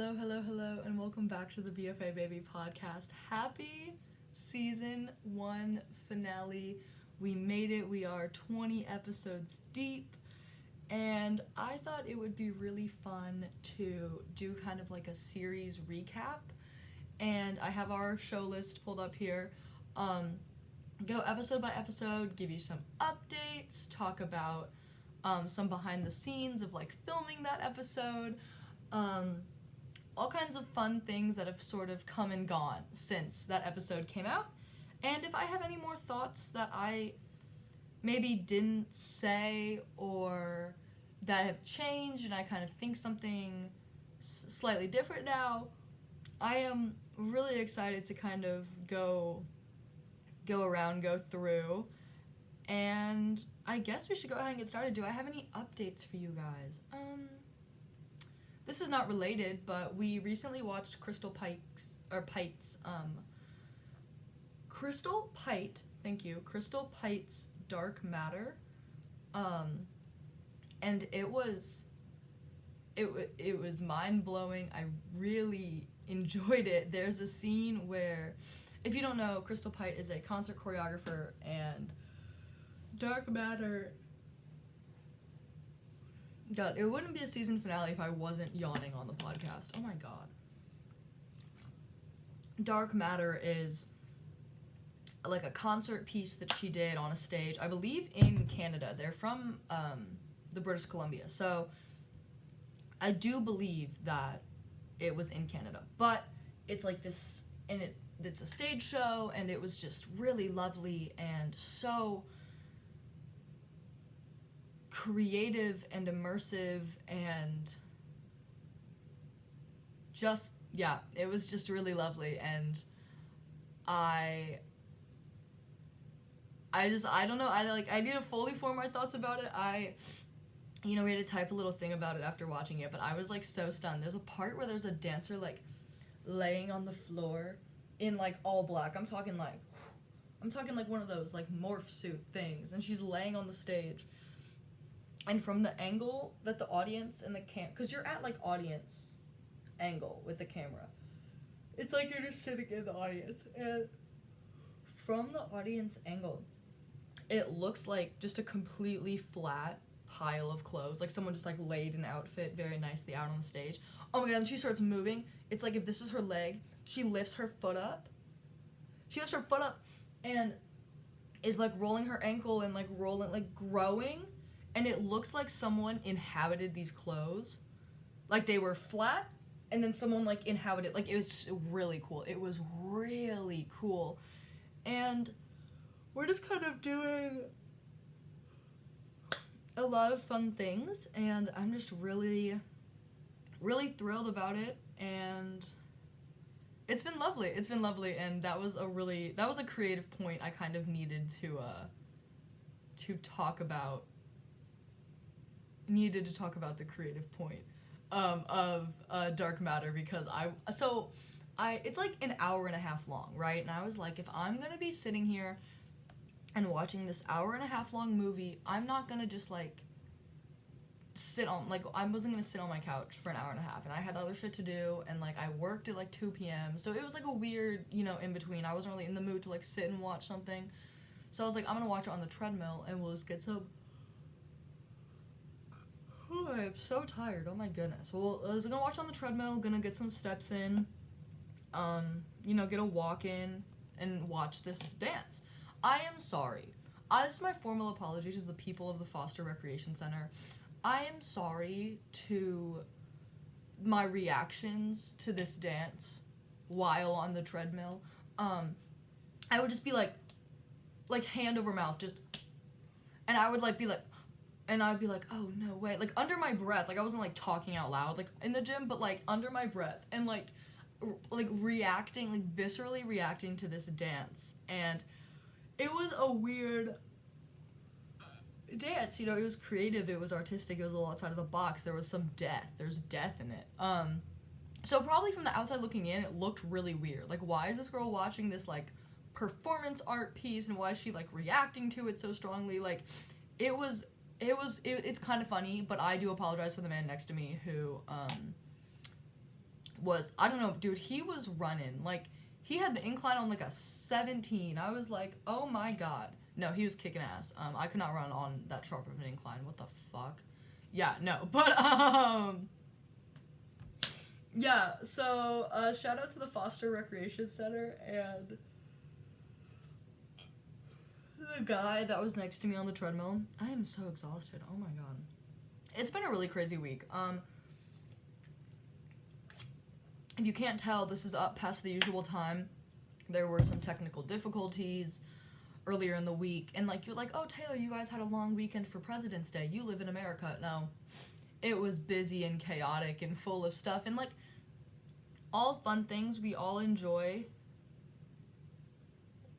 Hello, and welcome back to the BFA Baby podcast. Happy season 1 finale. We made it. We are 20 episodes deep, and I thought it would be really fun to do kind of like a series recap, and I have our show list pulled up here. Go episode by episode, give you some updates, talk about some behind the scenes of like filming that episode, all kinds of fun things that have sort of come and gone since that episode came out. And if I have any more thoughts that I maybe didn't say or that have changed and I kind of think something slightly different now, I am really excited to kind of go through, and I guess we should go ahead and get started. Do I have any updates for you guys? This is not related, but we recently watched Crystal Pite's Dark Matter, and it was mind-blowing. I really enjoyed it. There's a scene where, if you don't know, Crystal Pite is a concert choreographer, and Dark Matter... God, it wouldn't be a season finale if I wasn't yawning on the podcast. Oh my god. Dark Matter is like a concert piece that she did on a stage, I believe in Canada. They're from the British Columbia, so I do believe that it was in Canada. But it's like this, and it's a stage show, and it was just really lovely and so creative and immersive, and just, yeah, it was just really lovely. And I don't know, I need to fully form my thoughts about it. We had to type a little thing about it after watching it, but I was like so stunned. There's a part where there's a dancer like laying on the floor in like all black. I'm talking like one of those like morph suit things, and she's laying on the stage. And from the angle that the audience and the because you're at like audience angle with the camera, it's like you're just sitting in the audience, and from the audience angle, it looks like just a completely flat pile of clothes, like someone just like laid an outfit very nicely out on the stage. Oh my god, and she starts moving. It's like if this is her leg, she lifts her foot up, and is like rolling her ankle and like rolling, like growing. And it looks like someone inhabited these clothes. Like they were flat, and then someone like inhabited, like it was really cool. It was really cool. And we're just kind of doing a lot of fun things, and I'm just really, really thrilled about it. And it's been lovely. And that was a creative point I kind of needed to talk about. The creative point of Dark Matter, because it's like an hour and a half long, right? And I was like, if I'm gonna be sitting here and watching this hour and a half long movie, I'm not gonna just like I wasn't gonna sit on my couch for an hour and a half, and I had other shit to do, and like I worked at like 2 p.m. so it was like a weird, in between. I wasn't really in the mood to like sit and watch something, so I was like, I'm gonna watch it on the treadmill, and we'll just get some... I'm so tired, oh my goodness. Well, I was gonna watch on the treadmill, gonna get some steps in, get a walk in, and watch this dance. I am sorry. This is my formal apology to the people of the Foster Recreation Center. I am sorry to my reactions to this dance while on the treadmill. I would just be like hand over mouth, just, and I would like be like, and I'd be like, oh, no way. Like, under my breath. Like, I wasn't, like, talking out loud, like, in the gym, but, like, under my breath. And, like, reacting, like, viscerally reacting to this dance. And it was a weird dance, It was creative, it was artistic, it was a little outside of the box. There was some death. There's death in it. So probably from the outside looking in, it looked really weird. Like, why is this girl watching this, like, performance art piece, and why is she, like, reacting to it so strongly? Like, it's kind of funny, but I do apologize for the man next to me who was, I don't know, dude, he was running. Like, he had the incline on, like, a 17. I was like, oh, my God. No, he was kicking ass. I could not run on that sharp of an incline. What the fuck? Yeah, no. But, yeah, so, shout out to the Foster Recreation Center, and the guy that was next to me on the treadmill. I am so exhausted. Oh, my God. It's been a really crazy week. If you can't tell, this is up past the usual time. There were some technical difficulties earlier in the week, and, like, you're like, oh, Taylor, you guys had a long weekend for President's Day. You live in America. No. It was busy and chaotic and full of stuff, and, like, all fun things. We all enjoy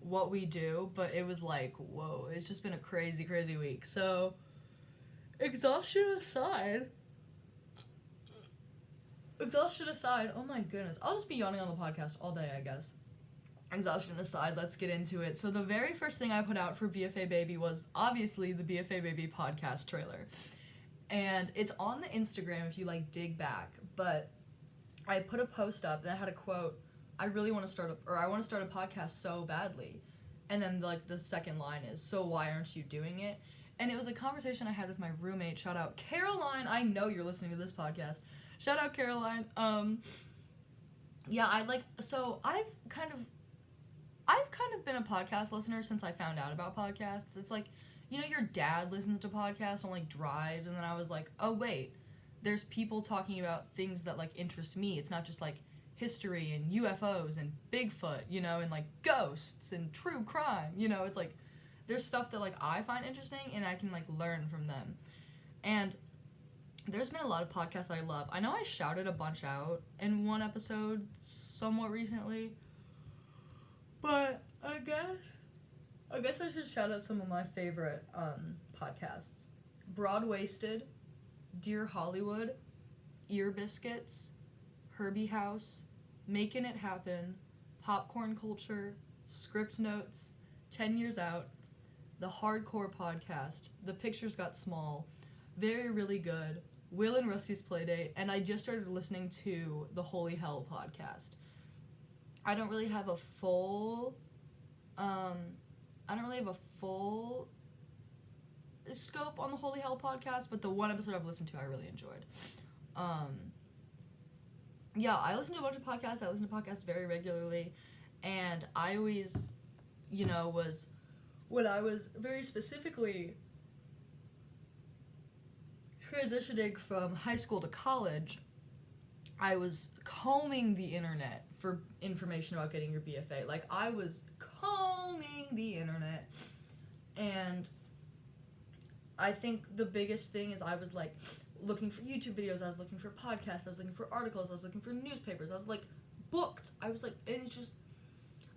what we do, but it was like, whoa, it's just been a crazy, crazy week. So, exhaustion aside, oh my goodness, I'll just be yawning on the podcast all day, I guess. Exhaustion aside, let's get into it. So the very first thing I put out for BFA Baby was obviously the BFA Baby podcast trailer. And it's on the Instagram if you, like, dig back. But I put a post up and I had a quote, I want to start a podcast so badly. And then, like, the second line is, so why aren't you doing it? And it was a conversation I had with my roommate. Shout out Caroline. I know you're listening to this podcast. Shout out Caroline. Yeah, I've kind of been a podcast listener since I found out about podcasts. It's like, you know, your dad listens to podcasts on, like, drives, and then I was like, oh, wait, there's people talking about things that, like, interest me. It's not just, like, history and UFOs and Bigfoot, you know, and, like, ghosts and true crime, you know. It's like, there's stuff that, like, I find interesting, and I can, like, learn from them. And there's been a lot of podcasts that I love. I know I shouted a bunch out in one episode somewhat recently, but I guess I should shout out some of my favorite podcasts. Broad-Waisted, Dear Hollywood, Ear Biscuits, Herbie House, Making It Happen, Popcorn Culture, Script Notes, 10 Years Out, The Hardcore Podcast, The Pictures Got Small, Very Really Good, Will and Rusty's Playdate, and I just started listening to the Holy Hell podcast. I don't really have a full scope on the Holy Hell podcast, but the one episode I've listened to I really enjoyed. Yeah, I listen to a bunch of podcasts. I listen to podcasts very regularly, and I always, you know, when I was very specifically transitioning from high school to college, I was combing the internet for information about getting your BFA. Like, I was combing the internet, and I think the biggest thing is I was, like, looking for YouTube videos, I was looking for podcasts, I was looking for articles, I was looking for newspapers, I was, like, books. I was, like, and it's just,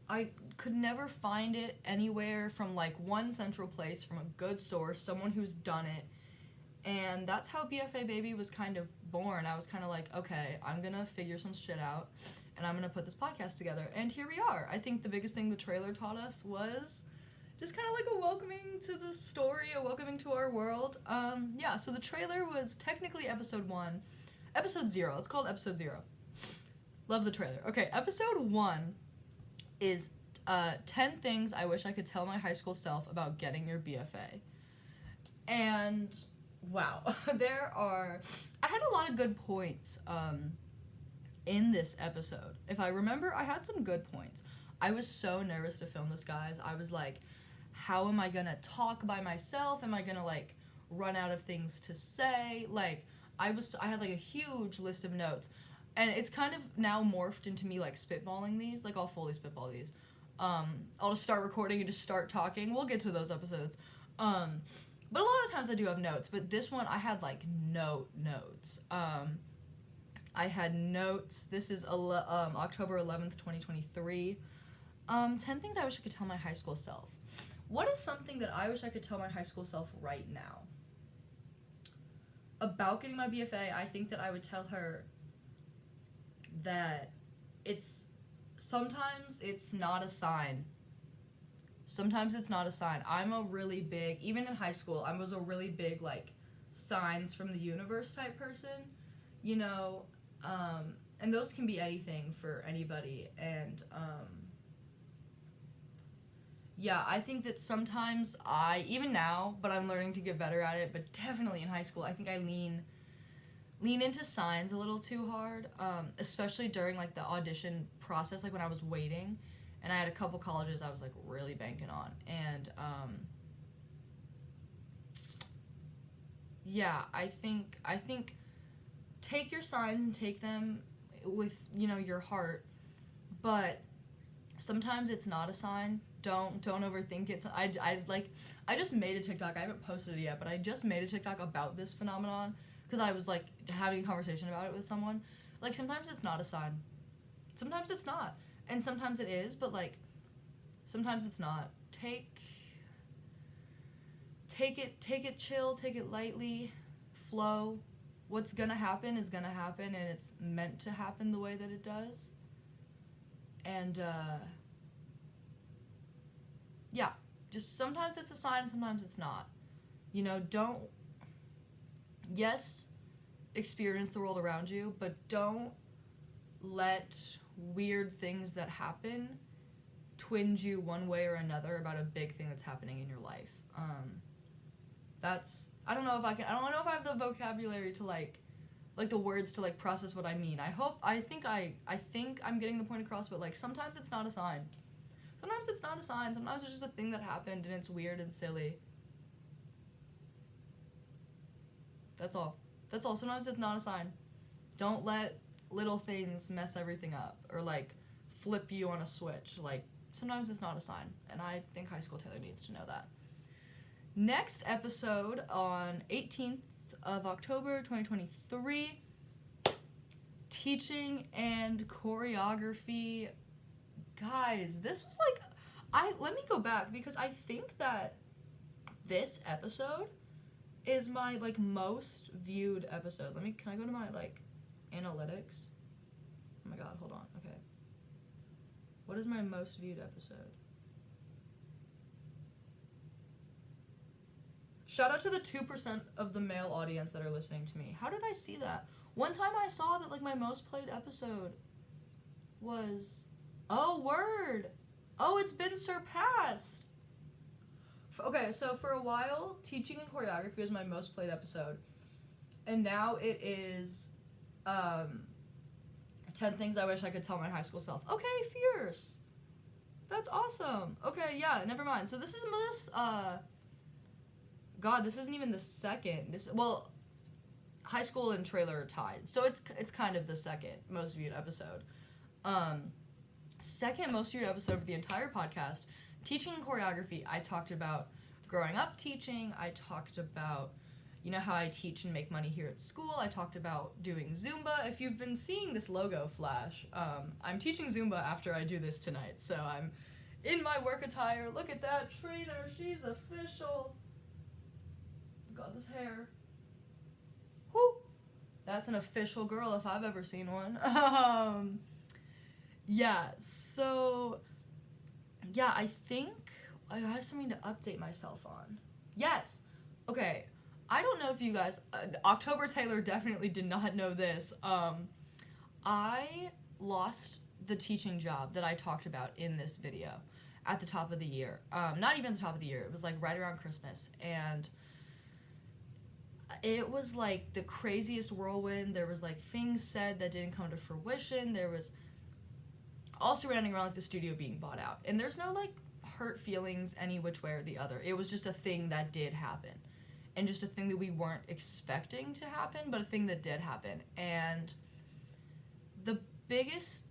I could never find it anywhere from, like, one central place, from a good source, someone who's done it. And that's how BFA Baby was kind of born. I was kind of like, okay, I'm going to figure some shit out, and I'm going to put this podcast together. And here we are. I think the biggest thing the trailer taught us was just kind of like a welcoming to the story, a welcoming to our world. Yeah, so the trailer was technically episode 0. It's called episode 0. Love the trailer. Okay, episode 1 is 10 things I wish I could tell my high school self about getting your BFA. And wow, I had a lot of good points in this episode. If I remember, I had some good points. I was so nervous to film this, guys. I was like, how am I gonna talk by myself? Am I gonna, like, run out of things to say? Like, I had, like, a huge list of notes. And it's kind of now morphed into me, like, spitballing these. Like, I'll fully spitball these. I'll just start recording and just start talking. We'll get to those episodes. But a lot of times I do have notes, but this one I had, like, notes. I had notes. This is October 11th, 2023. 10 things I wish I could tell my high school self. What is something that I wish I could tell my high school self right now? About getting my BFA, I think that I would tell her that sometimes it's not a sign. Sometimes it's not a sign. I'm a really big, even in high school, I was a really big, like, signs from the universe type person. You know, and those can be anything for anybody. And yeah, I think that sometimes even now, but I'm learning to get better at it, but definitely in high school, I think I lean into signs a little too hard, especially during, like, the audition process, like, when I was waiting, and I had a couple colleges I was, like, really banking on, and, yeah, I think take your signs and take them with, your heart, but sometimes it's not a sign. Don't overthink it. I just made a TikTok. I haven't posted it yet, but I just made a TikTok about this phenomenon because I was, like, having a conversation about it with someone. Like, sometimes it's not a sign. Sometimes it's not. And sometimes it is, but, like, sometimes it's not. Take it chill, take it lightly, flow. What's gonna happen is gonna happen, and it's meant to happen the way that it does. And, yeah, just sometimes it's a sign and sometimes it's not. Yes, experience the world around you, but don't let weird things that happen twinge you one way or another about a big thing that's happening in your life. I don't know if I have the vocabulary to, like the words to, like, process what I mean. I think I'm getting the point across, but, like, sometimes it's not a sign. Sometimes it's not a sign. Sometimes it's just a thing that happened and it's weird and silly. That's all. Sometimes it's not a sign. Don't let little things mess everything up or, like, flip you on a switch. Like, sometimes it's not a sign. And I think High School Taylor needs to know that. Next episode on 18th of October 2023, teaching and choreography. Guys, this was, like, let me go back because I think that this episode is my, like, most viewed episode. Can I go to my, like, analytics? Oh my god, hold on. Okay. What is my most viewed episode? Shout out to the 2% of the male audience that are listening to me. How did I see that? One time I saw that, like, my most played episode was... Oh, word! Oh, it's been surpassed! Okay, so for a while, teaching and choreography was my most played episode. And now it is 10 things I wish I could tell my high school self. Okay, fierce! That's awesome! Okay, yeah, never mind. So this isn't even the second. High school and trailer are tied. So it's kind of the second most viewed episode. Second most viewed episode of the entire podcast, teaching and choreography. I talked about growing up teaching. I talked about, how I teach and make money here at school. I talked about doing Zumba. If you've been seeing this logo flash, I'm teaching Zumba after I do this tonight. So I'm in my work attire. Look at that trainer. She's official. God, this hair. Whoo! That's an official girl if I've ever seen one. Yeah, so, yeah, I think I have something to update myself on. Yes! Okay, I don't know if you guys, October Taylor definitely did not know this. I lost the teaching job that I talked about in this video at the top of the year. Not even the top of the year, it was, like, right around Christmas, and it was, like, the craziest whirlwind. There was, like, things said that didn't come to fruition. There was all surrounding around, like, the studio being bought out. And there's no, like, hurt feelings any which way or the other. It was just a thing that did happen. And just a thing that we weren't expecting to happen, but a thing that did happen. And the biggest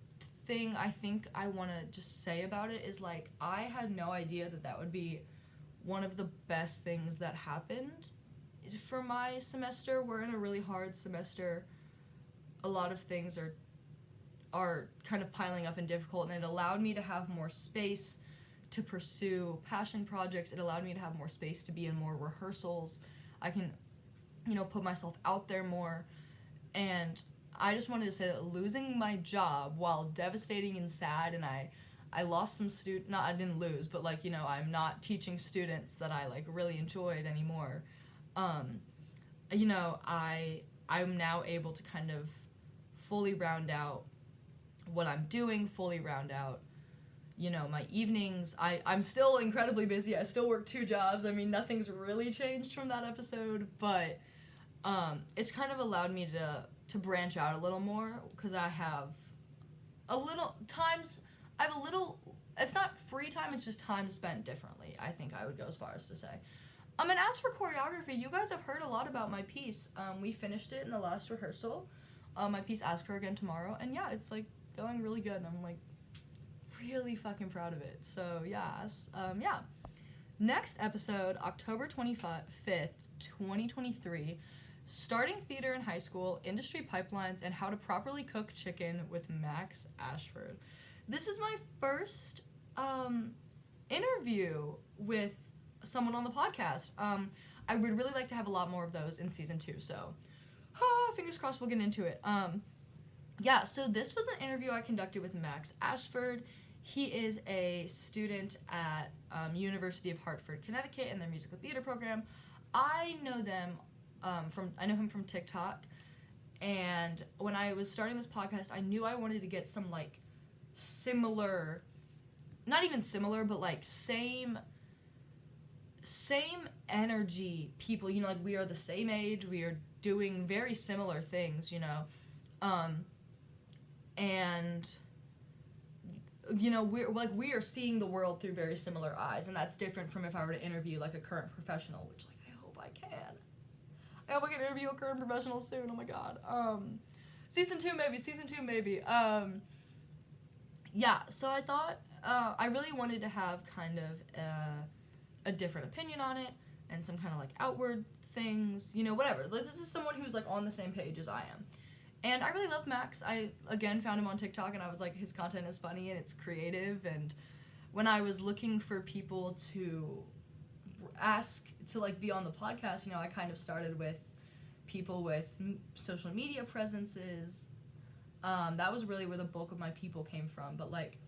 thing I think I want to just say about it is, like, I had no idea that would be one of the best things that happened for my semester. We're in a really hard semester. A lot of things are kind of piling up and difficult, and it allowed me to have more space to pursue passion projects. It allowed me to have more space to be in more rehearsals. I can, put myself out there more. And I just wanted to say that losing my job, while devastating and sad, and I lost some I didn't lose, but, like, I'm not teaching students that I, like, really enjoyed anymore. I'm now able to kind of fully round out what I'm doing, fully round out, you know, my evenings. I'm still incredibly busy. I still work 2 jobs. I mean, nothing's really changed from that episode, but it's kind of allowed me to branch out a little more, because I have a little times, it's not free time, it's just time spent differently, I think I would go as far as to say. And as for choreography, you guys have heard a lot about my piece. We finished it in the last rehearsal. My piece, Ask Her Again Tomorrow, and yeah, it's, like, going really good, and I'm, like, really fucking proud of it. So, yes. Yeah. Next episode, October 25th, 2023, Starting Theater in High School, Industry Pipelines, and How to Properly Cook Chicken with Max Ashford. This is my first interview with someone on the podcast. I would really like to have a lot more of those in season 2, so fingers crossed we'll get into it. Yeah, so this was an interview I conducted with Max Ashford. He is a student at University of Hartford, Connecticut, in their musical theater program. I know him from TikTok, and when I was starting this podcast, I knew I wanted to get some, like, similar, not even similar, but, like, same energy people, you know, like, we are the same age, we are doing very similar things, you know, and, you know, we are seeing the world through very similar eyes, and that's different from if I were to interview, like, a current professional, which, like, I hope I can. I hope I can interview a current professional soon, oh my god. Season 2 maybe. Yeah, so I thought, I really wanted to have kind of a different opinion on it, and some kind of, like, outward things, you know, whatever. Like, this is someone who's, like, on the same page as I am. And I really love Max. I, again, found him on TikTok, and I was like, his content is funny, and it's creative, and when I was looking for people to ask to, like, be on the podcast, you know, I kind of started with people with social media presences. That was really where the bulk of my people came from, but, like,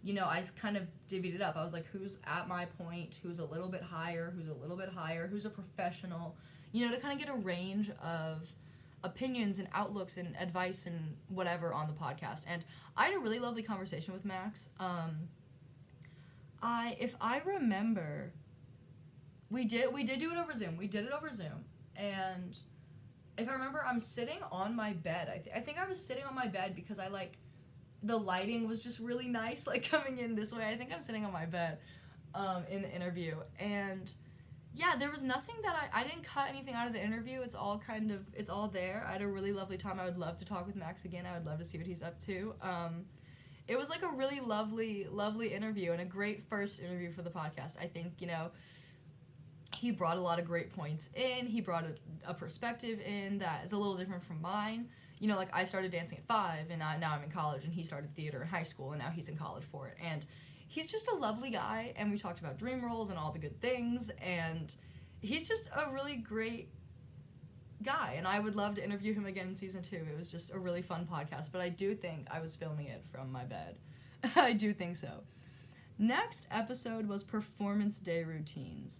you know, I kind of divvied it up. I was like, who's at my point, who's a little bit higher, who's a professional, you know, to kind of get a range of opinions and outlooks and advice and whatever on the podcast. And I had a really lovely conversation with Max. If I remember, we did do it over Zoom. And if I remember, I'm sitting on my bed. I think I was sitting on my bed because I, like, the lighting was just really nice, like, coming in this way. I think I'm sitting on my bed in the interview. And yeah, there was nothing that I didn't cut anything out of the interview. It's all there. I had a really lovely time. I would love to talk with Max again. I would love to see what he's up to. It was, like, a really lovely interview, and a great first interview for the podcast. I think, you know, he brought a lot of great points in. He brought a perspective in that is a little different from mine. You know, like, I started dancing at 5, and now I'm in college, and he started theater in high school, and now he's in college for it. And he's just a lovely guy, and we talked about dream roles and all the good things, and he's just a really great guy, and I would love to interview him again in season 2. It was just a really fun podcast, but I do think I was filming it from my bed. I do think so. Next episode was Performance Day Routines.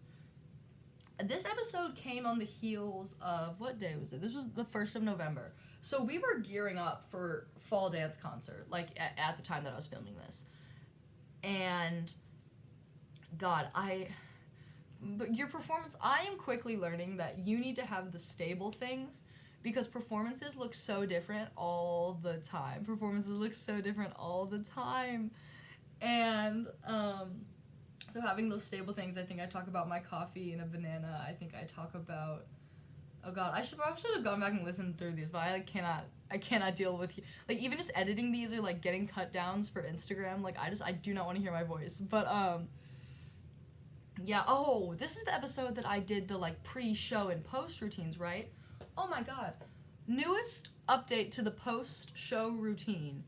This episode came on the heels of, what day was it? This was the 1st of November. So we were gearing up for fall dance concert, like, at the time that I was filming this. And, God, but your performance, I am quickly learning that you need to have the stable things, because performances look so different all the time. And, so having those stable things, I think I talk about my coffee and a banana. I think I talk about, oh god, I should have gone back and listened through these, but I cannot deal with, like, even just editing these or, like, getting cut downs for Instagram. Like, I do not want to hear my voice. But yeah. Oh, this is the episode that I did the, like, pre-show and post routines, right? Oh my god, newest update to the post-show routine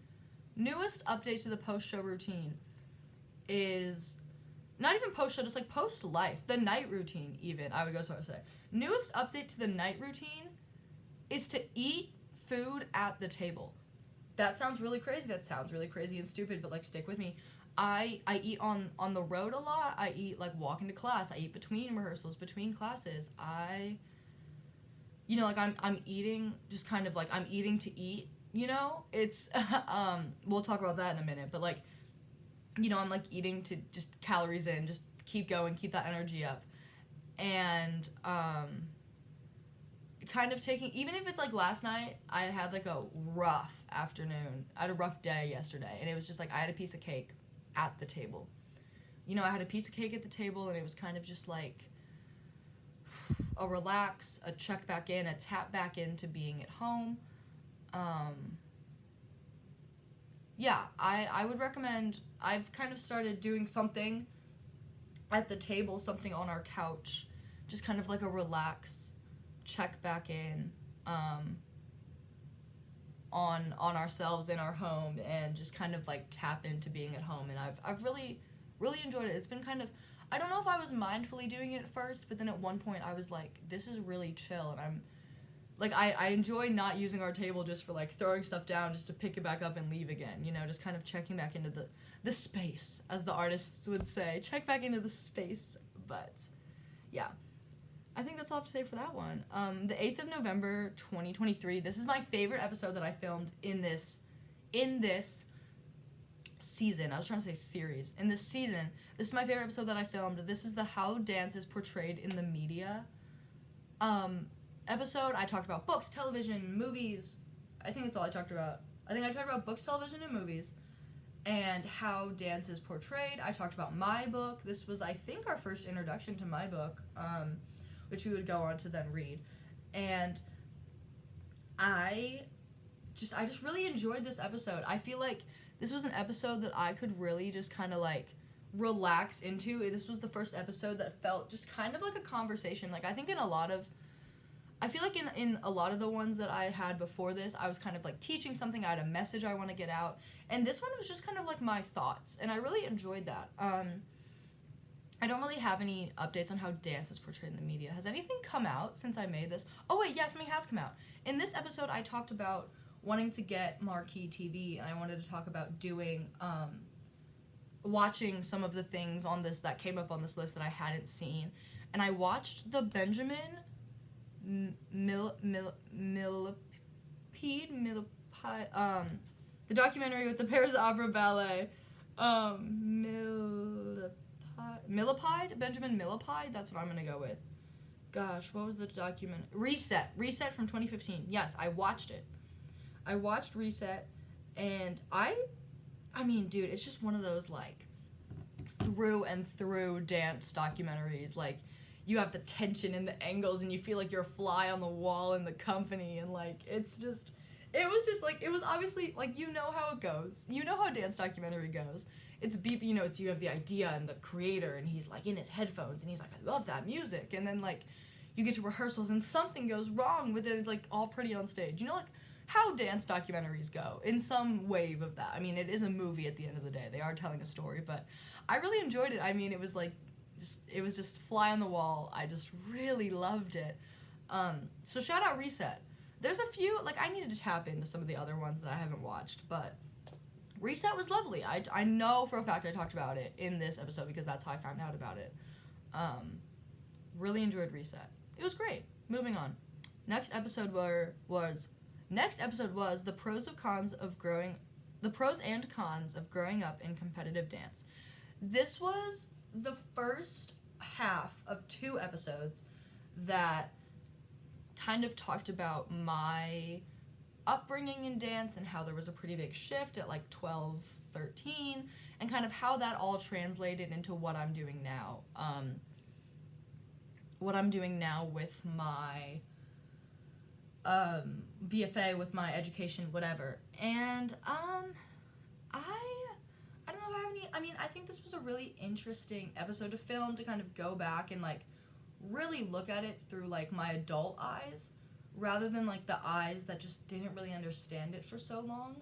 is not even post-show, just, like, post-life. The night routine, even, I would go so far as to say. Newest update to the night routine is to eat food at the table. That sounds really crazy. And stupid, but, like, stick with me. I eat on the road a lot. I eat, like, walking to class. I eat between rehearsals, between classes. You know, like, I'm eating just kind of, like, I'm eating to eat you know? It's, we'll talk about that in a minute, but, like, you know, I'm, like, eating to just calories in, just keep going, keep that energy up. And, kind of taking, even if it's, like, last night, I had, like, a rough afternoon. I had a rough day yesterday, and it was just, like, I had a piece of cake at the table. You know, I had a piece of cake at the table, and it was kind of just, like, a relax, a check back in, a tap back into being at home. Yeah, I would recommend, I've kind of started doing something at the table, something on our couch, just kind of like a relax, check back in, on ourselves in our home, and just kind of like tap into being at home. And I've really enjoyed it. It's been kind of, I don't know if I was mindfully doing it at first, but then at one point I was like, this is really chill, and I'm like, I enjoy not using our table just for like throwing stuff down just to pick it back up and leave again, you know, just kind of checking back into the space, as the artists would say, check back into the space. But yeah, I think that's all I have to say for that one. The 8th of November 2023, this is my favorite episode that I filmed in this season. I was trying to say series. In this season, this is my favorite episode that I filmed. This is the How Dance is Portrayed in the Media episode. I talked about books, television, movies. I think that's all I talked about. I think I talked about books, television, and movies, and how dance is portrayed. I talked about my book. This was, I think, our first introduction to my book, which we would go on to then read. And I just really enjoyed this episode. I feel like this was an episode that I could really just kind of like relax into. This was the first episode that felt just kind of like a conversation. Like, I think I feel like in a lot of the ones that I had before this, I was kind of like teaching something. I had a message I want to get out. And this one was just kind of like my thoughts. And I really enjoyed that. I don't really have any updates on how dance is portrayed in the media. Has anything come out since I made this? Oh wait, yeah, something has come out. In this episode, I talked about wanting to get marquee TV, and I wanted to talk about doing, watching some of the things on this that came up on this list that I hadn't seen. And I watched the Benjamin Millipede, the documentary with the Paris Opera Ballet, Millipede, Benjamin Millipede, that's what I'm gonna go with. Gosh, what was the document? Reset from 2015. Yes, I watched it. I watched Reset, and I mean, dude, it's just one of those, like, through and through dance documentaries. Like, you have the tension and the angles, and you feel like you're a fly on the wall in the company, and, like, it was just, like, it was obviously, like, you know how it goes. You know how a dance documentary goes. It's you know, you have the idea and the creator, and he's, like, in his headphones, and he's like, I love that music, and then, like, you get to rehearsals, and something goes wrong with it. It's, like, all pretty on stage. You know, like, how dance documentaries go, in some wave of that. I mean, it is a movie at the end of the day. They are telling a story, but I really enjoyed it. I mean, it was, like, it was just fly on the wall. I just really loved it. So shout out Reset. There's a few, like, I needed to tap into some of the other ones that I haven't watched, but Reset was lovely. I know for a fact I talked about it in this episode because that's how I found out about it. Really enjoyed Reset. It was great. Moving on. Next episode was the pros and cons of growing up in competitive dance. This was the first half of 2 episodes that kind of talked about my upbringing in dance and how there was a pretty big shift at like 12, 13, and kind of how that all translated into what I'm doing now. What I'm doing now with my BFA, with my education, whatever. And I don't know if I have any, I mean, I think this was a really interesting episode to film, to kind of go back and, like, really look at it through, like, my adult eyes, rather than, like, the eyes that just didn't really understand it for so long.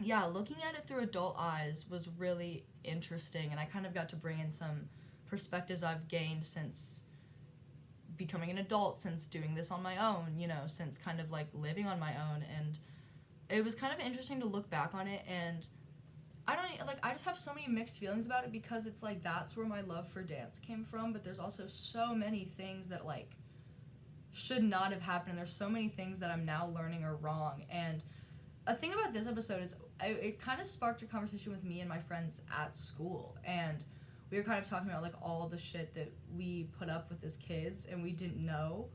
Yeah, looking at it through adult eyes was really interesting, and I kind of got to bring in some perspectives I've gained since becoming an adult, since doing this on my own, you know, since kind of, like, living on my own, and it was kind of interesting to look back on it, and I just have so many mixed feelings about it, because it's, like, that's where my love for dance came from, but there's also so many things that, like, should not have happened. There's so many things that I'm now learning are wrong. And a thing about this episode is it kind of sparked a conversation with me and my friends at school. And we were kind of talking about, like, all the shit that we put up with as kids, and we didn't know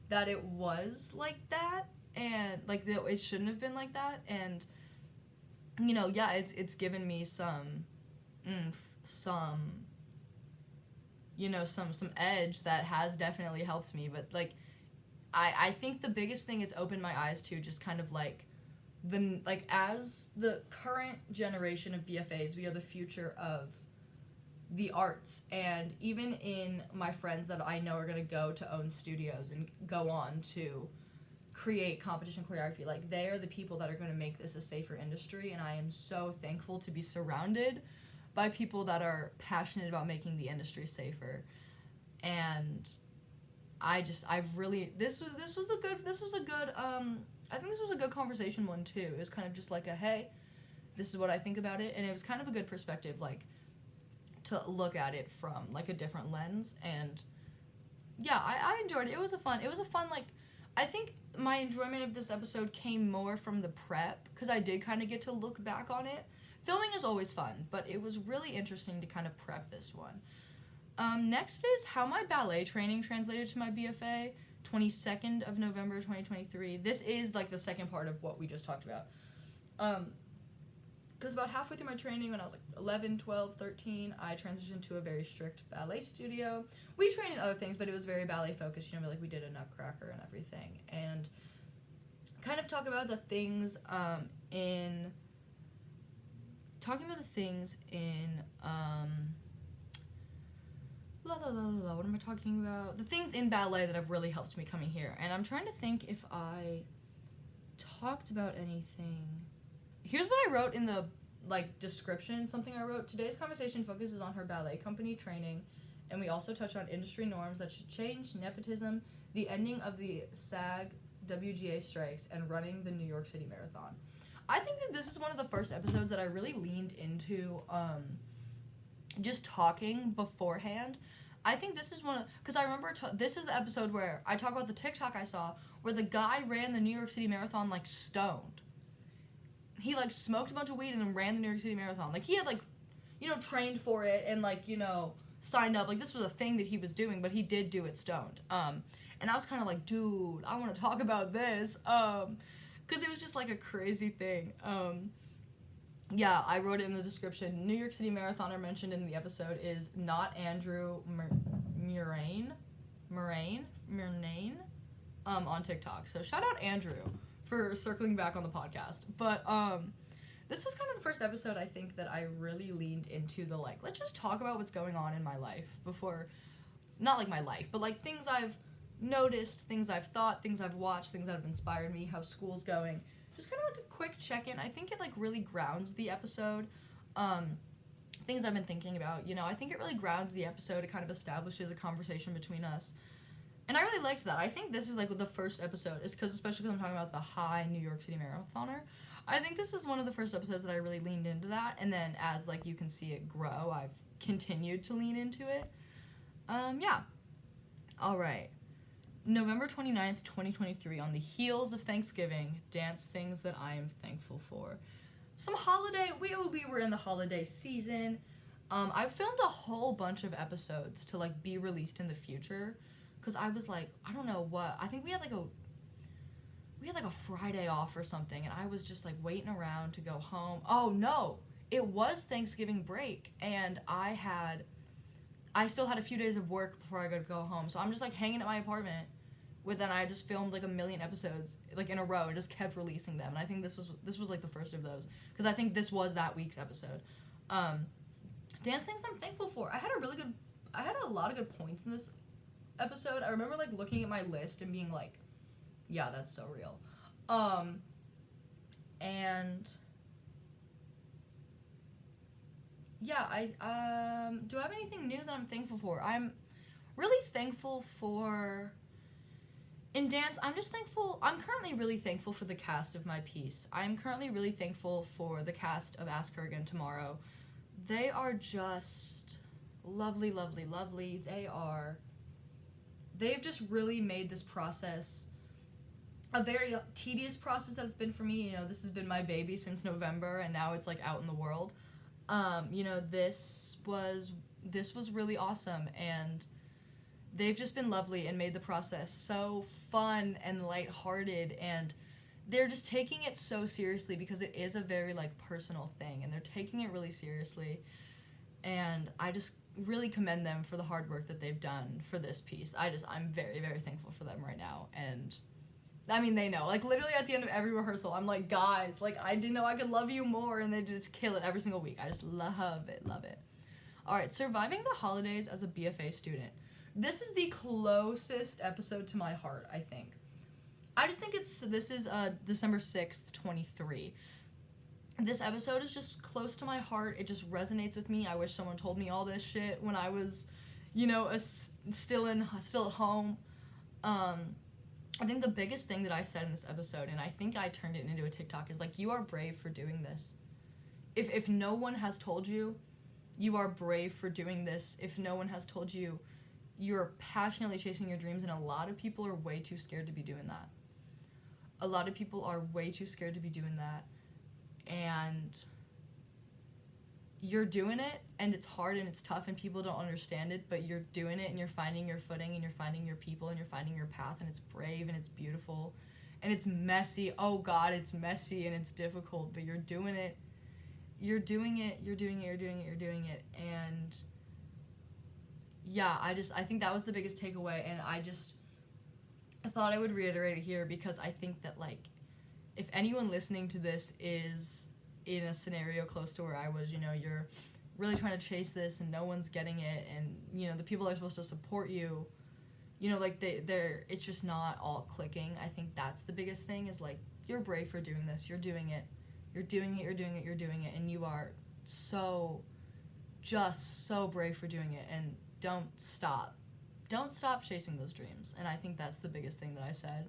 that it was like that, and, like, that it shouldn't have been like that. And, you know, yeah, it's given me some you know, some edge that has definitely helped me. But, like, I think the biggest thing it's opened my eyes to just kind of, like, as the current generation of BFAs, we are the future of the arts. And even in my friends that I know are going to go to own studios and go on to create competition choreography, like, they are the people that are going to make this a safer industry. And I am so thankful to be surrounded by people that are passionate about making the industry safer. And I've really, this was a good I think this was a good conversation one too. It was kind of just like a, hey, this is what I think about it. And it was kind of a good perspective, like, to look at it from, like, a different lens. And yeah, I enjoyed it. It was a fun, like, I think my enjoyment of this episode came more from the prep, because I did kind of get to look back on it. Filming is always fun, but it was really interesting to kind of prep this one. Next is how my ballet training translated to my BFA, 22nd of November 2023. This is, like, the second part of what we just talked about. Because about halfway through my training, when I was, like, 11, 12, 13, I transitioned to a very strict ballet studio. We trained in other things, but it was very ballet-focused. You know, like, we did a Nutcracker and everything. And kind of talk about the things in... Talking about the things in... what am I talking about? The things in ballet that have really helped me coming here. And I'm trying to think if I talked about anything. Here's what I wrote in the, like, description. Something I wrote. Today's conversation focuses on her ballet company training, and we also touch on industry norms that should change, nepotism, the ending of the SAG WGA strikes, and running the New York City Marathon. I think that this is one of the first episodes that I really leaned into just talking beforehand. I think this is one of, because I remember, this is the episode where I talk about the TikTok I saw where the guy ran the New York City Marathon, like, stoned. He, like, smoked a bunch of weed and then ran the New York City Marathon. Like, he had, like, you know, trained for it and, like, you know, signed up. Like, this was a thing that he was doing, but he did do it stoned. And I was kind of like, dude, I want to talk about this. Because it was just, like, a crazy thing. Yeah, I wrote it in the description. New York City Marathoner mentioned in the episode is not Andrew Murnane on TikTok. So shout out Andrew for circling back on the podcast. But this was kind of the first episode, I think, that I really leaned into the, like, let's just talk about what's going on in my life before, not like my life, but, like, things I've noticed, things I've thought, things I've watched, things that have inspired me, how school's going. Just kind of like a quick check-in. I think it, like, really grounds the episode. Things I've been thinking about, you know, I think it really grounds the episode. It kind of establishes a conversation between us. And I really liked that. I think this is, like, the first episode, is because, especially because I'm talking about the high New York City Marathoner, I think this is one of the first episodes that I really leaned into that. And then as, like, you can see it grow, I've continued to lean into it. Yeah. All right. November 29th, 2023, on the heels of Thanksgiving, dance things that I am thankful for. Some holiday, we were in the holiday season. I filmed a whole bunch of episodes to, like, be released in the future, because I was like, I don't know what, I think we had like a Friday off or something, and I was just, like, waiting around to go home. Oh no, it was Thanksgiving break, and I still had a few days of work before I could go home, so I'm just, like, hanging at my apartment. Then I just filmed, like, a million episodes, like, in a row, and just kept releasing them. And I think this was like the first of those, because I think this was that week's episode. Dance things I'm thankful for. I had a lot of good points in this episode. I remember, like, looking at my list and being like, yeah, that's so real. And yeah, do I have anything new that I'm thankful for? I'm really thankful for, in dance, I'm currently really thankful for the cast of my piece. I'm currently really thankful for the cast of Ask Her Again Tomorrow. They are just lovely, lovely, lovely. they've just really made this process a very tedious process that it's been for me. This has been my baby since November, and now it's like out in the world. This was really awesome, and they've just been lovely and made the process so fun and lighthearted, and they're just taking it so seriously because it is a very like personal thing, and they're taking it really seriously, and I just really commend them for the hard work that they've done for this piece. I'm very, very thankful for them right now, and I mean, they know. Like, literally at the end of every rehearsal, I'm like, guys, like, I didn't know I could love you more, and they just kill it every single week. I just love it, love it. All right, surviving the holidays as a BFA student. This is the closest episode to my heart, I think. I just think this is December 6th, 23. This episode is just close to my heart. It just resonates with me. I wish someone told me all this shit when I was, still at home. I think the biggest thing that I said in this episode, and I think I turned it into a TikTok, is like, you are brave for doing this. If no one has told you, you are brave for doing this. If no one has told you, you're passionately chasing your dreams, and a lot of people are way too scared to be doing that. A lot of people are way too scared to be doing that. And you're doing it, and it's hard and it's tough and people don't understand it, but you're doing it and you're finding your footing and you're finding your people and you're finding your path, and it's brave and it's beautiful and it's messy. Oh God, it's messy and it's difficult, but you're doing it. You're doing it. And yeah, I think that was the biggest takeaway, and I thought I would reiterate it here because I think that, like, if anyone listening to this is in a scenario close to where I was, you're really trying to chase this and no one's getting it, and, the people that are supposed to support you, like, it's just not all clicking. I think that's the biggest thing, is, like, you're brave for doing this. You're doing it. And you are just so brave for doing it, and don't stop chasing those dreams. And I think that's the biggest thing that I said.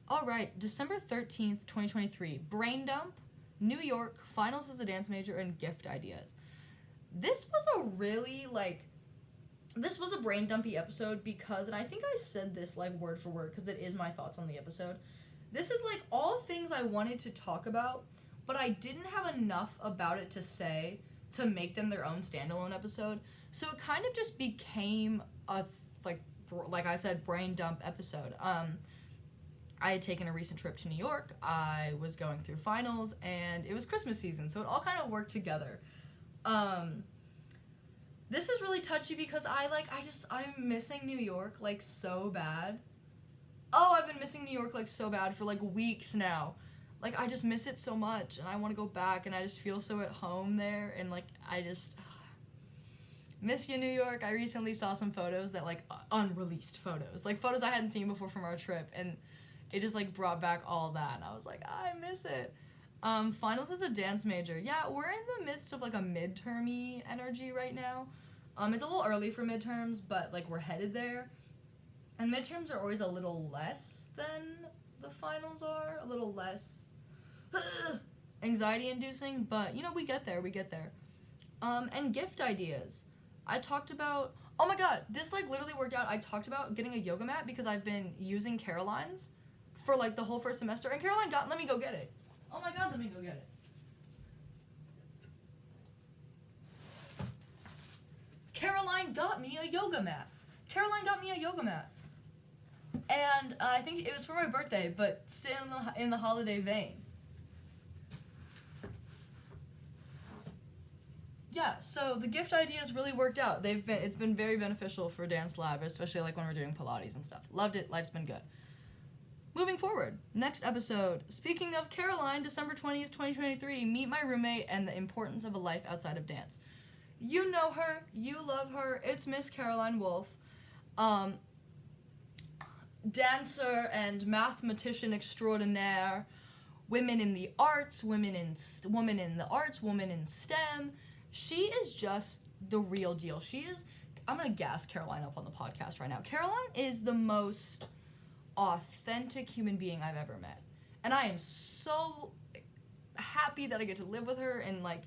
All right, December 13th, 2023, brain dump, New York, finals as a dance major, and gift ideas. This was a brain dumpy episode because, and I think I said this like word for word because it is my thoughts on the episode. This is like all things I wanted to talk about, but I didn't have enough about it to say to make them their own standalone episode. So it kind of just became a, like I said, brain dump episode. I had taken a recent trip to New York. I was going through finals, and it was Christmas season, so it all kind of worked together. This is really touchy because I'm missing New York, like, so bad. Oh, I've been missing New York, like, so bad for, like, weeks now. Like, I just miss it so much, and I want to go back, and I just feel so at home there, and, like, I just miss you, New York. I recently saw some photos that, like, unreleased photos. Like, photos I hadn't seen before from our trip, and it just, like, brought back all that, and I was like, I miss it. Finals as a dance major. Yeah, we're in the midst of, like, a midterm-y energy right now. It's a little early for midterms, but, like, we're headed there. And midterms are always a little less than the finals are, a little less anxiety-inducing, but, we get there. And gift ideas. I talked about, oh my God, this, like, literally worked out. I talked about getting a yoga mat because I've been using Caroline's for, like, the whole first semester, and Caroline let me go get it. Oh my God, let me go get it. Caroline got me a yoga mat. And I think it was for my birthday, but still in the holiday vein. Yeah, so the gift ideas really worked out. It's been very beneficial for Dance Lab, especially like when we're doing Pilates and stuff. Loved it. Life's been good. Moving forward, next episode. Speaking of Caroline, December 20th, 2023, meet my roommate and the importance of a life outside of dance. You know her, you love her. It's Miss Caroline Wolf, dancer and mathematician extraordinaire, women in the arts, woman in STEM. She is just the real deal. I'm gonna gas Caroline up on the podcast right now. Caroline is the most authentic human being I've ever met, and I am so happy that I get to live with her, and like,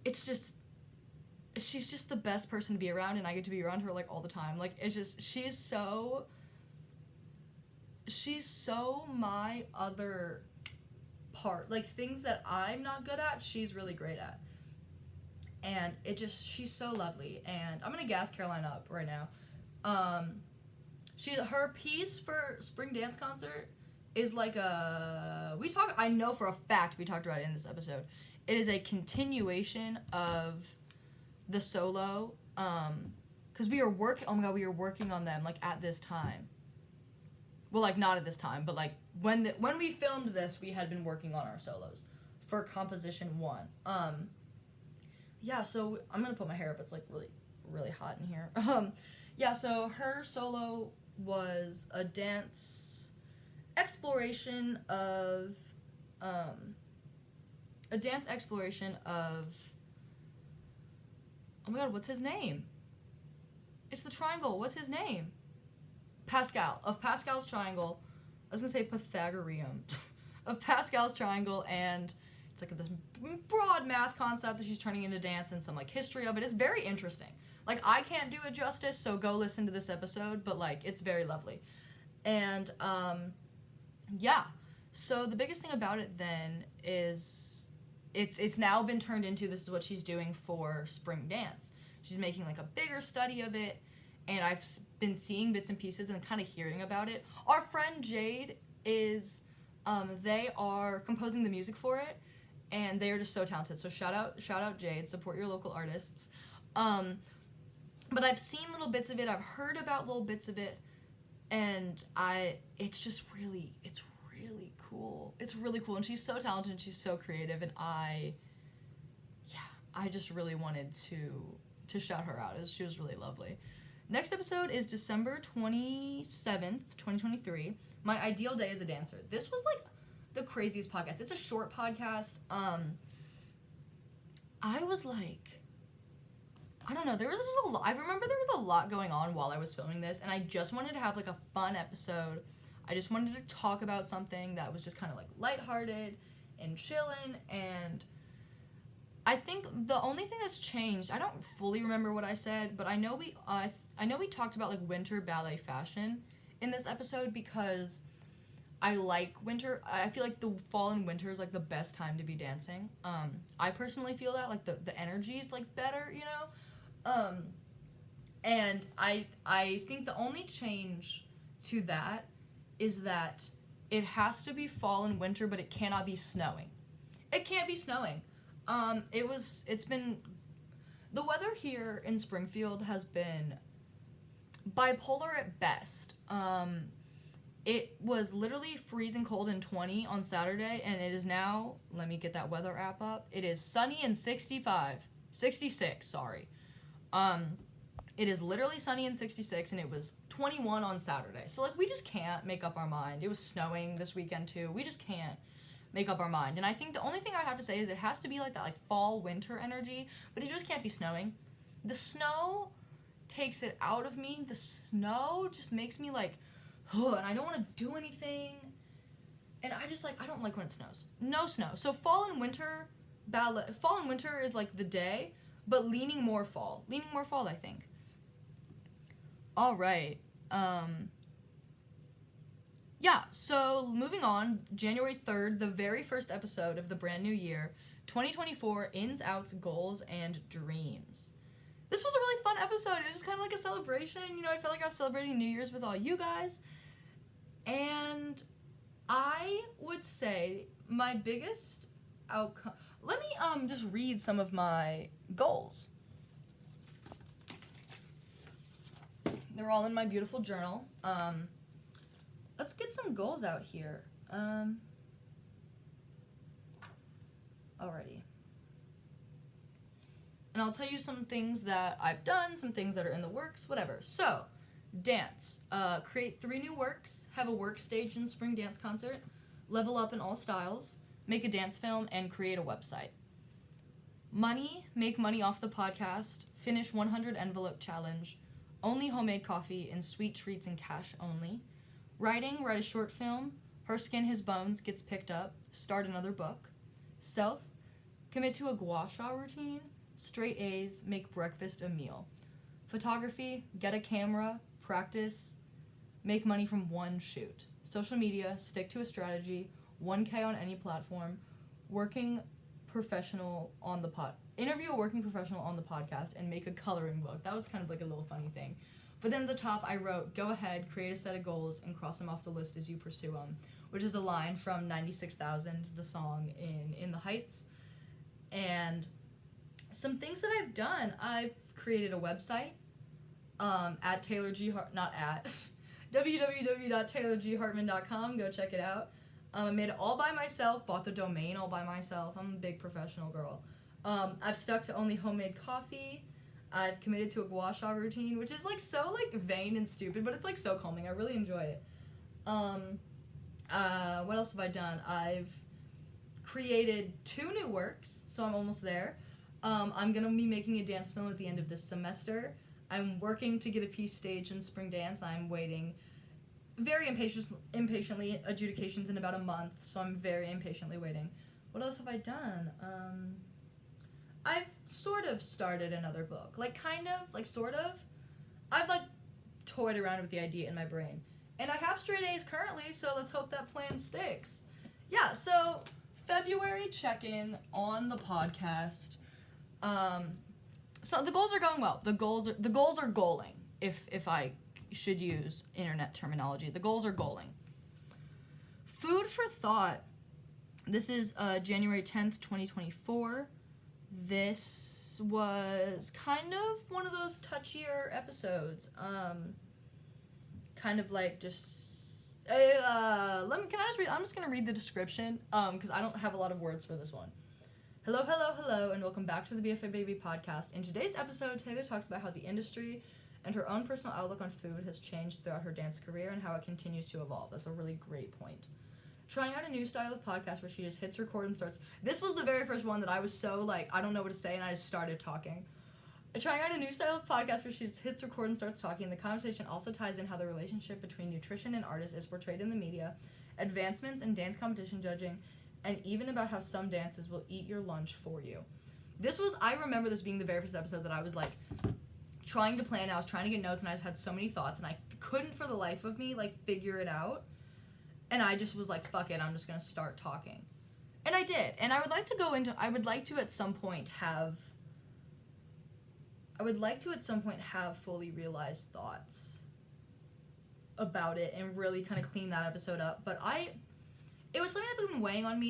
it's she's just the best person to be around, and I get to be around her, like, all the time. Like, it's just, she's so my other part. Like, things that I'm not good at, she's really great at. And she's so lovely. And I'm gonna gas Caroline up right now. Her piece for spring dance concert is like I know for a fact we talked about it in this episode. It is a continuation of the solo, because we were working on them, like, at this time. Well, like, not at this time, but, like, when we filmed this, we had been working on our solos for composition 1. Yeah, so I'm gonna put my hair up. It's, like, really, really hot in here. Yeah, so her solo was a dance exploration of, oh my god, what's his name? It's the triangle. What's his name? Pascal. Of Pascal's triangle. I was gonna say Pythagorean. Of Pascal's triangle, and it's like this broad math concept that she's turning into dance, and some, like, history of it. It's very interesting. Like, I can't do it justice, so go listen to this episode, but, like, it's very lovely. And, yeah. So the biggest thing about it then is it's now been turned into, this is what she's doing for spring dance. She's making, like, a bigger study of it, and I've been seeing bits and pieces and kind of hearing about it. Our friend Jade is, they are composing the music for it, and they are just so talented. So shout out Jade, support your local artists. But I've seen little bits of it, I've heard about little bits of it, and it's really cool. It's really cool, and she's so talented, and she's so creative, and I just really wanted to shout her out. She was really lovely. Next episode is December 27th, 2023. My ideal day as a dancer. This was, like, the craziest podcast. It's a short podcast. I was like, I don't know, there was just a lot. I remember there was a lot going on while I was filming this, and I just wanted to have, like, a fun episode. I just wanted to talk about something that was just kind of, like, lighthearted and chillin', and I think the only thing that's changed, I don't fully remember what I said, but I know we talked about, like, winter ballet fashion in this episode, because I like winter. I feel like the fall and winter is, like, the best time to be dancing. I personally feel that, like, the energy is, like, better, you know? And I think the only change to that is that it has to be fall and winter, but it cannot be snowing. It can't be snowing. The weather here in Springfield has been bipolar at best. It was literally freezing cold and 20 on Saturday, and it is now, let me get that weather app up, it is sunny and 66, sorry. It is literally sunny and 66, and it was 21 on Saturday. So, like, we just can't make up our mind. It was snowing this weekend, too. We just can't make up our mind. And I think the only thing I'd have to say is it has to be, like, that, like, fall-winter energy, but it just can't be snowing. The snow takes it out of me. The snow just makes me, like, and I don't want to do anything. And I just, like, I don't like when it snows. No snow. So fall and winter is, like, the day, but leaning more fall, I think. All right. Yeah, so moving on, January 3rd, the very first episode of the brand new year, 2024, Ins, Outs, Goals, and Dreams. This was a really fun episode. It was just kind of like a celebration. You know, I felt like I was celebrating New Year's with all you guys. And I would say my biggest outcome... Let me just read some of my goals. They're all in my beautiful journal. Let's get some goals out here. Alrighty. And I'll tell you some things that I've done, some things that are in the works, whatever. So, dance. Create 3 new works, have a work stage in spring dance concert, level up in all styles, make a dance film, and create a website. Money, make money off the podcast, finish 100 envelope challenge, only homemade coffee and sweet treats and cash only. Writing, write a short film, Her Skin, His Bones gets picked up, start another book. Self, commit to a gua sha routine, straight A's, make breakfast a meal. Photography, get a camera, practice, make money from one shoot. Social media, stick to a strategy, 1K on any platform, interview a working professional on the podcast, and make a coloring book. That was kind of like a little funny thing. But then at the top I wrote, go ahead, create a set of goals, and cross them off the list as you pursue them, which is a line from 96,000, the song in The Heights. And some things that I've done, I've created a website, at Taylor G. not at, www.taylorghartman.com, go check it out. I made it all by myself, bought the domain all by myself. I'm a big professional girl. I've stuck to only homemade coffee. I've committed to a gua sha routine, which is like so like vain and stupid, but it's like so calming. I really enjoy it. What else have I done? I've created 2 new works, so I'm almost there. I'm gonna be making a dance film at the end of this semester. I'm working to get a piece staged in spring dance. I'm waiting very impatiently. Adjudication's in about a month, so I'm very impatiently waiting. What else have I done? I've sort of started another book. I've like toyed around with the idea in my brain. And I have straight A's currently, so let's hope that plan sticks. Yeah, so February check-in on the podcast. So the goals are going well. The goals are goaling, if I should use internet terminology. The goals are goaling. Food for thought. This is January 10th, 2024. This was kind of one of those touchier episodes. Kind of like just I'm just gonna read the description because I don't have a lot of words for this one. Hello, and welcome back to the BFA Baby podcast. In today's episode, Taylor talks about how the industry and her own personal outlook on food has changed throughout her dance career and how it continues to evolve. That's a really great point. Trying out a new style of podcast where she just hits record and starts. This was the very first one that I was so like, I don't know what to say, and I just started talking. Trying out a new style of podcast where she just hits record and starts talking. The conversation also ties in how the relationship between nutrition and artists is portrayed in the media, advancements in dance competition judging, and even about how some dances will eat your lunch for you. I remember this being the very first episode that I was like trying to plan. I was trying to get notes and I just had so many thoughts and I couldn't for the life of me like figure it out. And I just was like, fuck it, I'm just gonna start talking. And I did. And I would like to at some point have fully realized thoughts about it and really kind of clean that episode up. But it was something that had been weighing on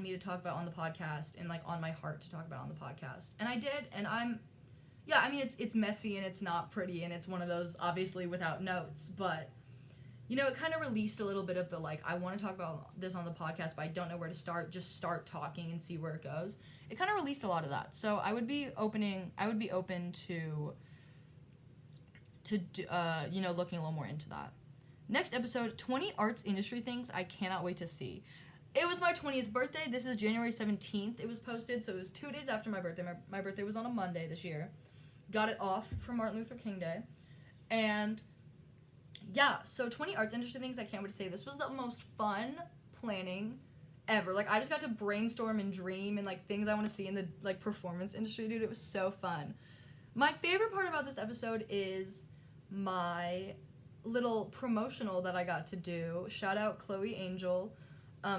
me to talk about on the podcast and like on my heart to talk about on the podcast. And I did, and it's messy and it's not pretty and it's one of those obviously without notes, but you know, it kind of released a little bit of the like, I want to talk about this on the podcast, but I don't know where to start. Just start talking and see where it goes. It kind of released a lot of that. So I would be open to looking a little more into that. Next episode, 20 arts industry things I cannot wait to see. It was my 20th birthday. This is January 17th. It was posted, so it was 2 days after my birthday. My birthday was on a Monday this year. Got it off for Martin Luther King Day. And yeah, so 20 arts industry things I can't wait to say. This was the most fun planning ever. Like, I just got to brainstorm and dream and like things I want to see in the like performance industry, dude. It was so fun. My favorite part about this episode is my little promotional that I got to do. Shout out Chloe Angel.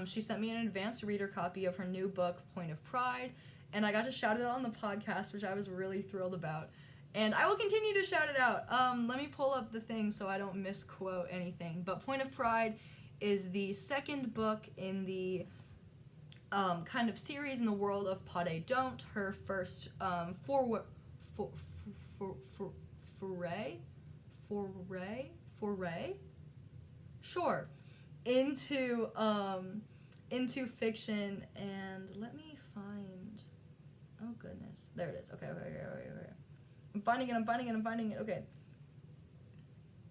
She sent me an advanced reader copy of her new book, Point of Pride, and I got to shout it out on the podcast, which I was really thrilled about. And I will continue to shout it out. Let me pull up the thing so I don't misquote anything. But Point of Pride is the second book in the kind of series in the world of Pas Don't. Her first foray? Sure. Into fiction, and let me find, oh goodness, there it is. Okay. I'm finding it.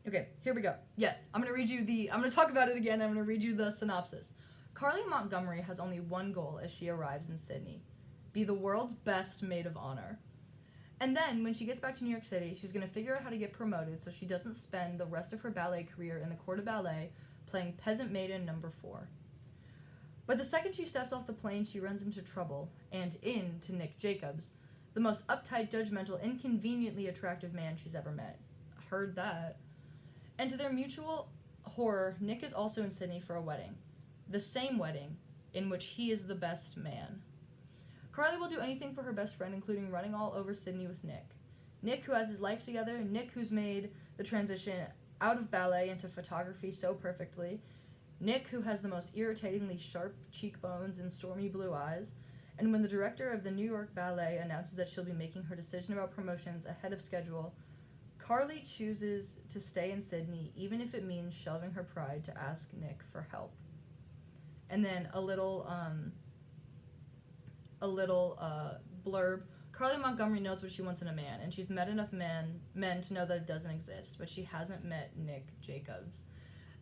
Okay, here we go. Yes, I'm gonna talk about it again. I'm gonna read you the synopsis. Carly Montgomery has only one goal as she arrives in Sydney: be the world's best maid of honor. And then, when she gets back to New York City, she's gonna figure out how to get promoted so she doesn't spend the rest of her ballet career in the court of ballet playing peasant maiden number 4. But the second she steps off the plane, she runs into trouble, and into Nick Jacobs, the most uptight, judgmental, inconveniently attractive man she's ever met. Heard that. And to their mutual horror, Nick is also in Sydney for a wedding. The same wedding in which he is the best man. Carly will do anything for her best friend, including running all over Sydney with Nick. Nick, who has his life together. Nick, who's made the transition out of ballet into photography so perfectly. Nick, who has the most irritatingly sharp cheekbones and stormy blue eyes. And when the director of the New York Ballet announces that she'll be making her decision about promotions ahead of schedule, Carly chooses to stay in Sydney, even if it means shelving her pride to ask Nick for help. And then a little blurb. Carly Montgomery knows what she wants in a man, and she's met enough men to know that it doesn't exist, but she hasn't met Nick Jacobs.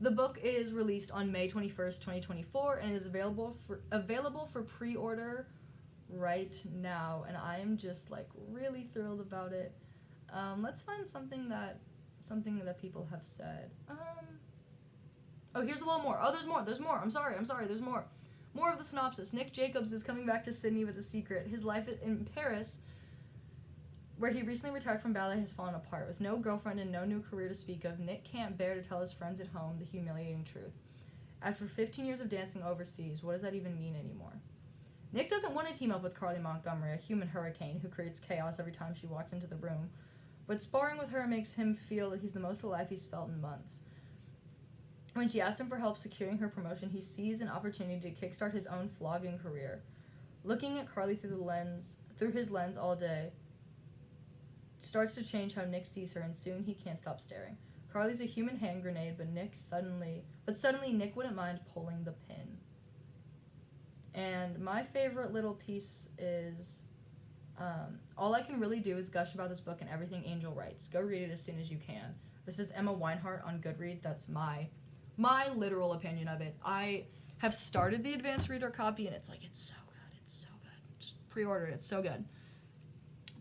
The book is released on May 21st, 2024, and is available for pre-order right now, and I am just like really thrilled about it. Let's find something that people have said. Oh, here's a little more. Oh, there's more. I'm sorry, there's more. More of the synopsis. Nick Jacobs is coming back to Sydney with a secret. His life in Paris, where he recently retired from ballet, has fallen apart. With no girlfriend and no new career to speak of, Nick can't bear to tell his friends at home the humiliating truth. After 15 years of dancing overseas, what does that even mean anymore? Nick doesn't want to team up with Carly Montgomery, a human hurricane who creates chaos every time she walks into the room, but sparring with her makes him feel that he's the most alive he's felt in months. When she asks him for help securing her promotion, he sees an opportunity to kickstart his own flogging career. Looking at Carly through his lens all day starts to change how Nick sees her, and soon he can't stop staring. Carly's a human hand grenade, but suddenly Nick wouldn't mind pulling the pin. And my favorite little piece is, all I can really do is gush about this book and everything Angel writes. Go read it as soon as you can. This is Emma Weinhart on Goodreads. That's my literal opinion of it. I have started the advanced reader copy, and it's so good. Just pre-order it. It's so good.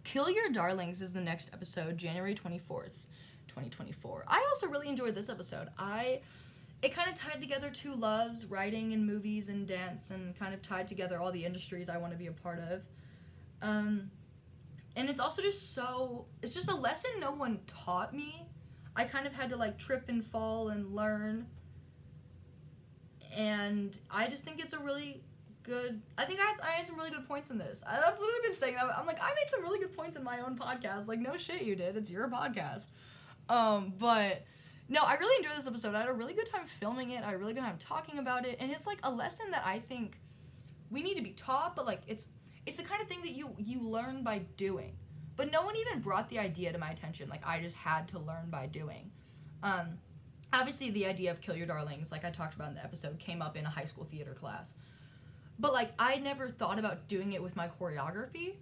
Kill Your Darlings is the next episode, January 24th, 2024. I also really enjoyed this episode. It kind of tied together two loves, writing and movies and dance, and kind of tied together all the industries I want to be a part of. And it's also it's just a lesson no one taught me. I kind of had to trip and fall and learn. And I just think it's a really good, I had some really good points in this. I've literally been saying that. I'm like, I made some really good points in my own podcast. Like, no shit you did. It's your podcast. But no, I really enjoyed this episode. I had a really good time filming it. I had a really good time talking about it. And it's a lesson that I think we need to be taught, but it's the kind of thing that you learn by doing. But no one even brought the idea to my attention. I just had to learn by doing. Obviously, the idea of Kill Your Darlings, like I talked about in the episode, came up in a high school theater class. But, I never thought about doing it with my choreography.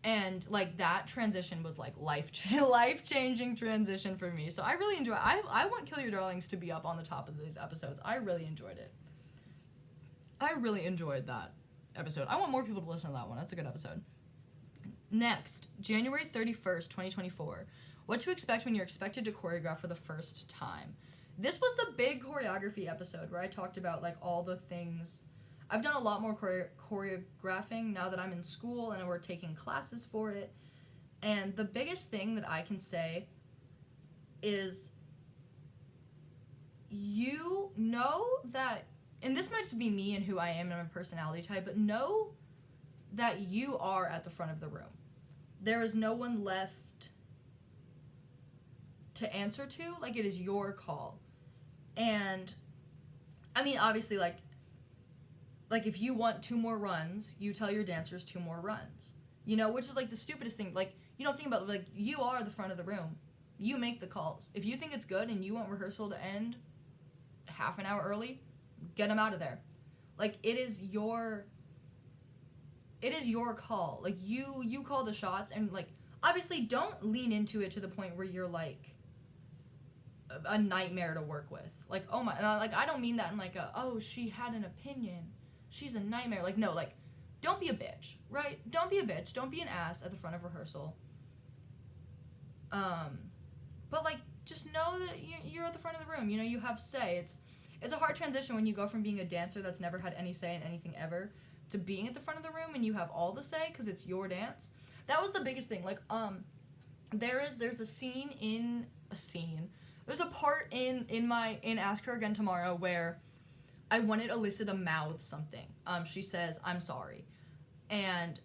And, that transition was, life-changing transition for me. So I really enjoy it. I want Kill Your Darlings to be up on the top of these episodes. I really enjoyed it. I really enjoyed that episode. I want more people to listen to that one. That's a good episode. Next, January 31st, 2024. What to expect when you're expected to choreograph for the first time. This was the big choreography episode where I talked about, all the things. I've done a lot more choreographing now that I'm in school and we're taking classes for it. And the biggest thing that I can say is you know that, and this might just be me and who I am and my personality type, but know that you are at the front of the room. There is no one left to answer to. It is your call. And I mean, obviously, if you want 2 more runs, you tell your dancers 2 more runs, which is the stupidest thing. You don't think about you are the front of the room. You make the calls. If you think it's good and you want rehearsal to end half an hour early, get them out of there. It is your call. You call the shots, and obviously don't lean into it to the point where you're a nightmare to work with. Oh my, and I don't mean that in oh, she had an opinion, she's a nightmare. No, don't be a bitch, right? Don't be a bitch. Don't be an ass at the front of rehearsal. But just know that you're at the front of the room. You have say. It's a hard transition when you go from being a dancer that's never had any say in anything ever to being at the front of the room and you have all the say because it's your dance. That was the biggest thing. Like, there's a part in Ask Her Again Tomorrow where I wanted Alyssa to mouth something. She says, "I'm sorry." And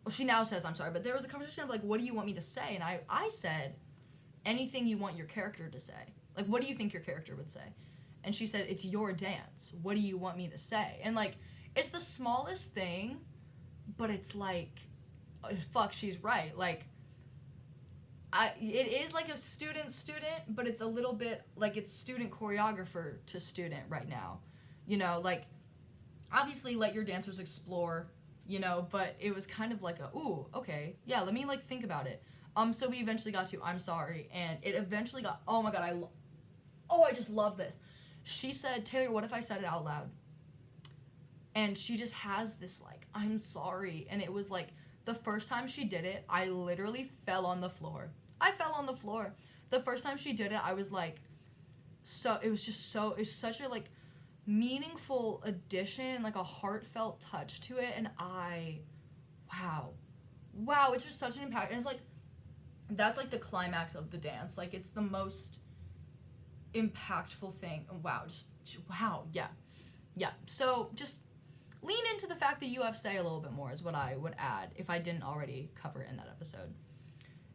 she now says, "I'm sorry," but there was a conversation of, like, what do you want me to say? And I said, anything you want your character to say. Like, what do you think your character would say? And she said, "It's your dance. What do you want me to say?" And, like, it's the smallest thing, but it's like, fuck, she's right. Like, it is like a student, but it's a little bit like it's student choreographer to student right now. You know, like, obviously let your dancers explore, you know, but it was kind of like ooh, okay, yeah, let me, like, think about it. So we eventually got to "I'm sorry," and it eventually got, oh my god, I just love this. She said, "Taylor, what if I said it out loud?" And she just has this, like, "I'm sorry," and it was like, the first time she did it, I literally fell on the floor. The first time she did it, I was like, it was such a, like, meaningful addition, like a heartfelt touch to it, and wow, it's just such an impact. And it's like, that's like the climax of the dance. Like, it's the most impactful thing. Wow, yeah. So just lean into the fact that you have say a little bit more is what I would add if I didn't already cover it in that episode.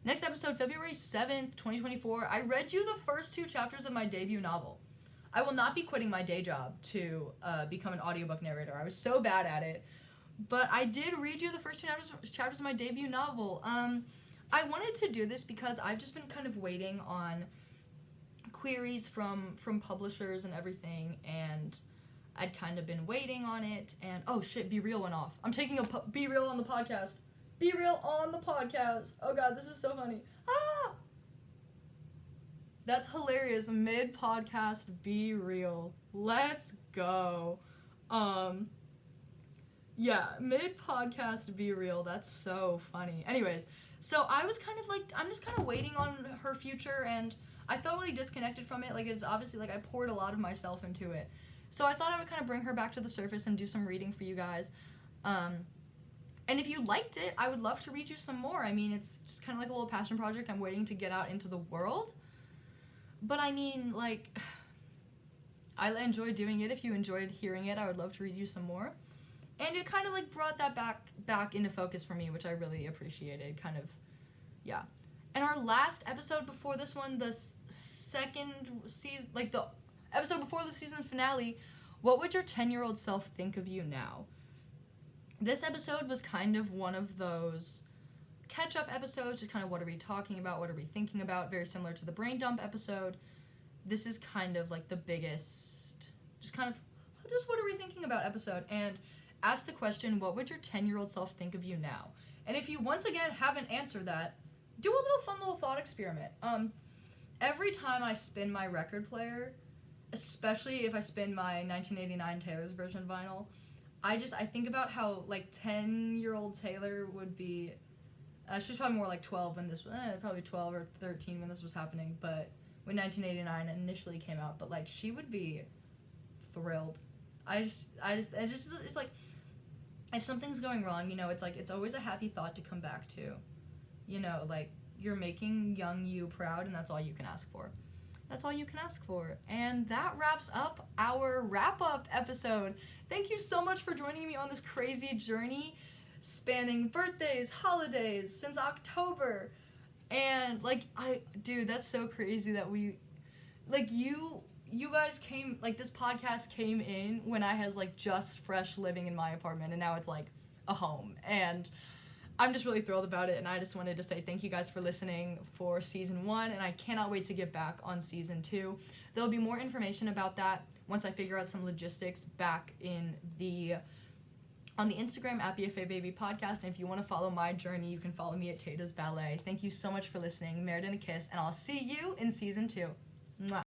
Next episode, February 7th, 2024. I read you the first 2 chapters of my debut novel. I will not be quitting my day job to become an audiobook narrator. I was so bad at it. But I did read you the first 2 chapters of my debut novel. I wanted to do this because I've just been kind of waiting on queries from publishers and everything, and I'd kind of been waiting on it, and oh shit, Be Real went off. I'm taking a Be Real on the podcast. Be Real on the podcast. Oh god, this is so funny. That's hilarious. Mid-podcast Be Real. Let's go. Yeah, mid-podcast Be Real. That's so funny. Anyways, so I was kind of like, I'm just kind of waiting on her future, and I felt really disconnected from it. Like, it's obviously, like, I poured a lot of myself into it. So I thought I would kind of bring her back to the surface and do some reading for you guys. And if you liked it, I would love to read you some more. I mean, it's just kind of like a little passion project I'm waiting to get out into the world. But I mean, like, I enjoy doing it. If you enjoyed hearing it, I would love to read you some more. And it kind of, like, brought that back into focus for me, which I really appreciated, kind of, yeah. And our last episode before this one, the second season, like, the episode before the season finale, what would your 10-year-old self think of you now? This episode was kind of one of those catch-up episodes, just kind of what are we talking about, what are we thinking about, very similar to the brain dump episode. This is kind of like the biggest, just what are we thinking about episode, and ask the question, what would your 10-year-old self think of you now? And if you once again haven't answered that, do a fun little thought experiment. Every time I spin my record player, especially if I spin my 1989 Taylor's version vinyl, I think about how, like, 10-year-old Taylor would be, she was probably more like 12 when this, probably 12 or 13 when this was happening, but when 1989 initially came out, but, like, she would be thrilled. It's like, if something's going wrong, you know, it's like, it's always a happy thought to come back to, you know, like, you're making young you proud, and that's all you can ask for. That's all you can ask for. And that wraps up our wrap-up episode. Thank you so much for joining me on this crazy journey spanning birthdays, holidays, since October. And, like, dude, that's so crazy that we, like, you guys came, like, this podcast came in when I was, like, just fresh living in my apartment, and now it's, like, a home. And I'm just really thrilled about it, and I just wanted to say thank you guys for listening for season 1, and I cannot wait to get back on season 2. There'll be more information about that once I figure out some logistics back on the Instagram at BFA Baby Podcast, and if you want to follow my journey, you can follow me at Tata's Ballet. Thank you so much for listening. Merit and a kiss, and I'll see you in season 2. Mwah.